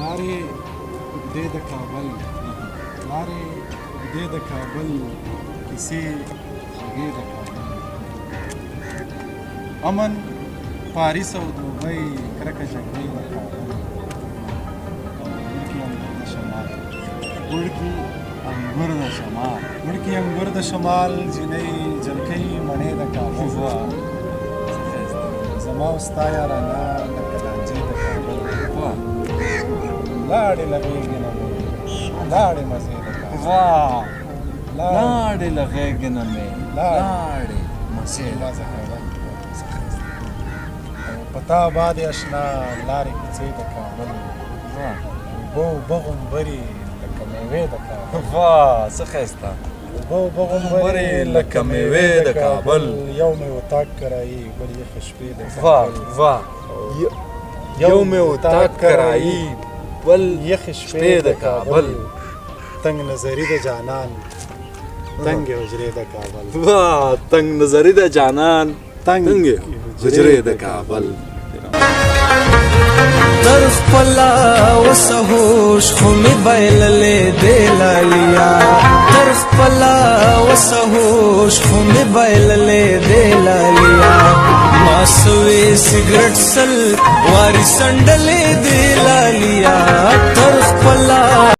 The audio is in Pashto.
لارې اوږدې د کابل لارې اوږدې د کابل کیسې خوږې د کابل امن پاریس او دوبۍ کرکه جګړې د کابل وړکي انګور د شمال وړکي انګور د شمال وړکي انګور د شمال جنۍ جلکۍ مڼې د کابل زما او ستا یارانه لکه لانجې د کابل لاړې له غېږې نه مې لاړې مزې د کابل لاړې له غېږې نه مې لاړې مزې د کابل په تا باندې اشنا لارې کوڅې د کابل اوبه غومبرې لکه میوې د کابل څه ښایسته اوبه غومبرې لکه میوې د کابل یو مې اتاق کرایي بل یخې شپې د کابل یو مې اتاق کرایي بل یخې شپې د کابل تنگ نظري د جانان تنګې حجرې د کابل تنگ نظري د جانان تنګې حجرې د کابل در خپلا وسهوش خو مې بایللې دې لالیا در خپلا وسهوش خو مې بایللې دې لالیا ما سوې سګرټ سل واري سنډلې دې لالیا در خپلا